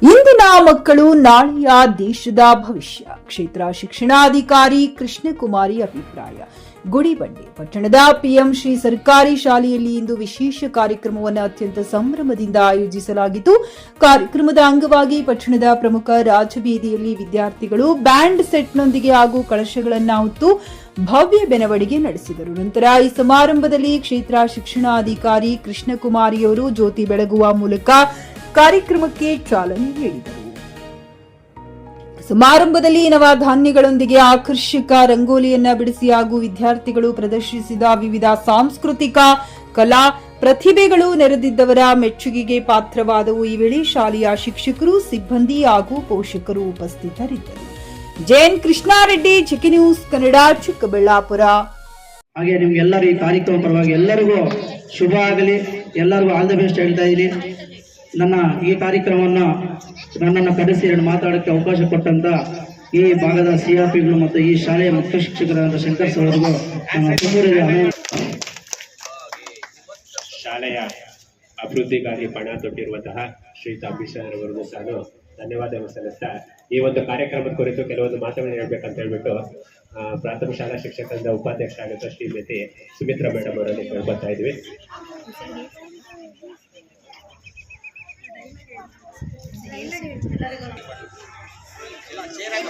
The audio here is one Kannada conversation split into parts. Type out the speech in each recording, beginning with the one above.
ಇಂದಿನ ಮಕ್ಕಳು ನಾಳೆಯ ದೇಶದ ಭವಿಷ್ಯ. ಕ್ಷೇತ್ರ ಶಿಕ್ಷಣಾಧಿಕಾರಿ ಕೃಷ್ಣಕುಮಾರಿ ಅಭಿಪ್ರಾಯ. ಗುಡಿಬಂಡೆ ಪಟ್ಟಣದ ಪಿಎಂ ಶ್ರೀ ಸರ್ಕಾರಿ ಶಾಲೆಯಲ್ಲಿ ಇಂದು ವಿಶೇಷ ಕಾರ್ಯಕ್ರಮವನ್ನು ಅತ್ಯಂತ ಸಂಭ್ರಮದಿಂದ ಆಯೋಜಿಸಲಾಗಿತ್ತು. ಕಾರ್ಯಕ್ರಮದ ಅಂಗವಾಗಿ ಪಟ್ಟಣದ ಪ್ರಮುಖ ರಾಜಬೀದಿಯಲ್ಲಿ ವಿದ್ಯಾರ್ಥಿಗಳು ಬ್ಯಾಂಡ್ ಸೆಟ್ನೊಂದಿಗೆ ಹಾಗೂ ಕಳಶಗಳನ್ನು ಹೊತ್ತು ಭವ್ಯ ಮೆರವಣಿಗೆ ನಡೆಸಿದರು. ನಂತರ ಈ ಸಮಾರಂಭದಲ್ಲಿ ಕ್ಷೇತ್ರ ಶಿಕ್ಷಣಾಧಿಕಾರಿ ಕೃಷ್ಣಕುಮಾರಿಯವರು ಜ್ಯೋತಿ ಬೆಳಗುವ ಮೂಲಕ ಕಾರ್ಯಕ್ರಮಕ್ಕೆ ಚಾಲನೆ ನೀಡಿದರು. ಸಮಾರಂಭದಲ್ಲಿ ನವಧಾನ್ಯಗಳೊಂದಿಗೆ ಆಕರ್ಷಕ ರಂಗೋಲಿಯನ್ನ ಬಿಡಿಸಿ ಹಾಗೂ ವಿದ್ಯಾರ್ಥಿಗಳು ಪ್ರದರ್ಶಿಸಿದ ವಿವಿಧ ಸಾಂಸ್ಕೃತಿಕ ಕಲಾ ಪ್ರತಿಭೆಗಳು ನೆರೆದಿದ್ದವರ ಮೆಚ್ಚುಗೆಗೆ ಪಾತ್ರವಾದವು. ಈ ವೇಳೆ ಶಾಲೆಯ ಶಿಕ್ಷಕರು, ಸಿಬ್ಬಂದಿ ಹಾಗೂ ಪೋಷಕರು ಉಪಸ್ಥಿತರಿದ್ದರು. ಜೆಎನ್ ಕೃಷ್ಣಾರೆಡ್ಡಿ, ಚಿಕ್ಕಿ ನ್ಯೂಸ್ ಕನ್ನಡ, ಚಿಕ್ಕಬಳ್ಳಾಪುರ. ಹಾಗೆ ನಿಮ್ಗೆಲ್ಲರೂ ಈ ಕಾರ್ಯಕ್ರಮ ಪರವಾಗಿ ಎಲ್ಲರಿಗೂ ಶುಭ ಆಗಲಿ, ಎಲ್ಲರಿಗೂ ಆಲ್ ದ ಬೆಸ್ಟ್ ಹೇಳ್ತಾ ಇದ್ದೀನಿ. ನನ್ನ ಈ ಕಾರ್ಯಕ್ರಮವನ್ನು ನನ್ನನ್ನು ಕರೆಸಿ ಮಾತಾಡೋಕ್ಕೆ ಅವಕಾಶ ಕೊಟ್ಟಂತ ಈ ಭಾಗದ ಸಿಆರ್ಪಿಗಳು ಮತ್ತು ಈ ಶಾಲೆಯ ಮುಖ್ಯ ಶಿಕ್ಷಕರಾದ ಶಂಕರ್ ಸರ್ ಅವರಿಗೂ ಶಾಲೆಯ ಅಭಿವೃದ್ಧಿಗಾಗಿ ಪಣ ತೊಟ್ಟಿರುವಂತಹ ಶ್ರೀಯುತ ಅಂಬರೀಶ್ ಅವರಿಗೂ ಸಹ ಧನ್ಯವಾದಗಳು ಸಲ್ಲಿಸ್ತಾ ಈ ಒಂದು ಕಾರ್ಯಕ್ರಮದ ಕುರಿತು ಕೆಲವೊಂದು ಮಾತುಗಳನ್ನು ಹೇಳ್ಬೇಕಂತ ಹೇಳ್ಬಿಟ್ಟು ಪ್ರಾಥಮಿಕ ಶಾಲಾ ಶಿಕ್ಷಕರಿಂದ ಉಪಾಧ್ಯಕ್ಷ ಆಗಿದ್ದ ಶ್ರೀಮತಿ ಸುಮಿತ್ರಾ ಮೇಡಮ್ ಅವರಲ್ಲಿ ಕೇಳ್ಕೊತಾ ಇದ್ವಿ.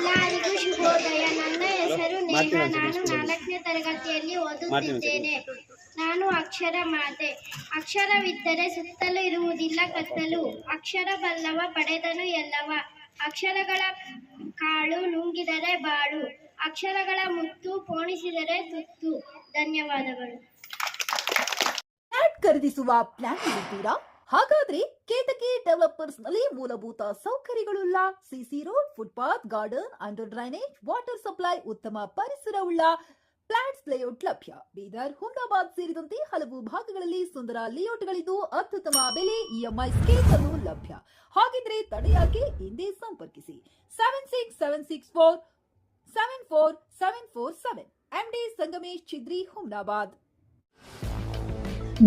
ಎಲ್ಲರಿಗೂ ಶುಭೋದಯ. ನನ್ನ ಹೆಸರು ನೇಹಾ. ನಾನು 4ನೇ ತರಗತಿಯಲ್ಲಿ ಓದುತ್ತಿದ್ದೇನೆ. ನಾನು ಅಕ್ಷರ ಮಾತೆ. ಅಕ್ಷರವಿದ್ದರೆ ಸುತ್ತಲೂ ಇರುವುದಿಲ್ಲ ಕತ್ತಲು. ಅಕ್ಷರ ಬಲ್ಲವ ಪಡೆದನು ಎಲ್ಲವ. ಅಕ್ಷರಗಳ ಕಾಳು ನುಂಗಿದರೆ ಬಾಳು. ಅಕ್ಷರಗಳ ಮುತ್ತು ಪೋಣಿಸಿದರೆ ತುತ್ತು. ಧನ್ಯವಾದಗಳು. ಖರೀದಿಸುವ ಪ್ಲಾನ್ ಇದ್ದೀರಾ? ಹಾಗಾದ್ರೆ ಕೇತಕಿ ಡೆವಲಪರ್ಸ್ ನಲ್ಲಿ ಮೂಲಭೂತ ಸೌಕರ್ಯಗಳುಳ್ಳ CC road, footpath, garden, under drainage, water supply, ಉತ್ತಮ ಪರಿಸರವುಳ್ಳ ಫ್ಲಾಟ್ಸ್ ಲೇಔಟ್ ಲಭ್ಯ. ಬೀದರ್, ಹುಮ್ನಾಬಾದ್ ಸೇರಿದಂತೆ ಹಲವು ಭಾಗಗಳಲ್ಲಿ ಸುಂದರ ಲೇಔಟ್ಗಳಿದ್ದು ಅತ್ಯುತ್ತಮ ಬೆಲೆ, ಇಎಂಐ ಸ್ಕೀಮ್ಸ್ ಅನ್ನು ಲಭ್ಯ. ಹಾಗಿದ್ರೆ ತಡೆಯಾಕೆ? ಹಿಂದೆ ಸಂಪರ್ಕಿಸಿ 7676474747 ಎಂಡಿ ಸಂಗಮೇಶ್ ಚಿದ್ರಿ, ಹುಮ್ನಾಬಾದ್.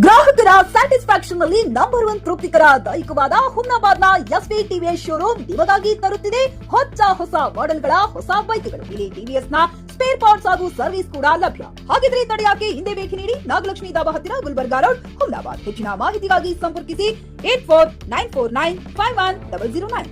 ಗ್ರಾಹಕರ ಸ್ಯಾಟಿಸ್ಫ್ಯಾಕ್ಷನ್ ನಲ್ಲಿ ನಂಬರ್ 1 ತೃಪ್ತಿಕರ ದೈಹಿಕವಾದ ಹುಮ್ನಾಬಾದ್ನ ಎಸ್ವಿ ಟಿವಿಎಸ್ ಶೋರೂಮ್ ನಿಮಗಾಗಿ ತರುತ್ತಿದೆ ಹೊಸ ಮಾಡೆಲ್ಗಳ ಹೊಸ ಬೈಕ್ಗಳು. ಇಲ್ಲಿ ಟಿವಿಎಸ್ ನ ಸ್ಪೇರ್ ಪಾರ್ಟ್ಸ್ ಹಾಗೂ ಸರ್ವಿಸ್ ಕೂಡ ಲಭ್ಯ. ಹಾಗಿದ್ರೆ ತಡೆಯಾಕೆ? ಹಿಂದೆ ಭೇಟಿ ನೀಡಿ. ನಾಗಲಕ್ಷ್ಮಿ ಧಾಬಾ ಹತ್ತಿರ, ಗುಲ್ಬರ್ಗಾ ರೋಡ್, ಹುಮ್ನಾಬಾದ್. ಹೆಚ್ಚಿನ ಮಾಹಿತಿಗಾಗಿ ಸಂಪರ್ಕಿಸಿ 8494951009.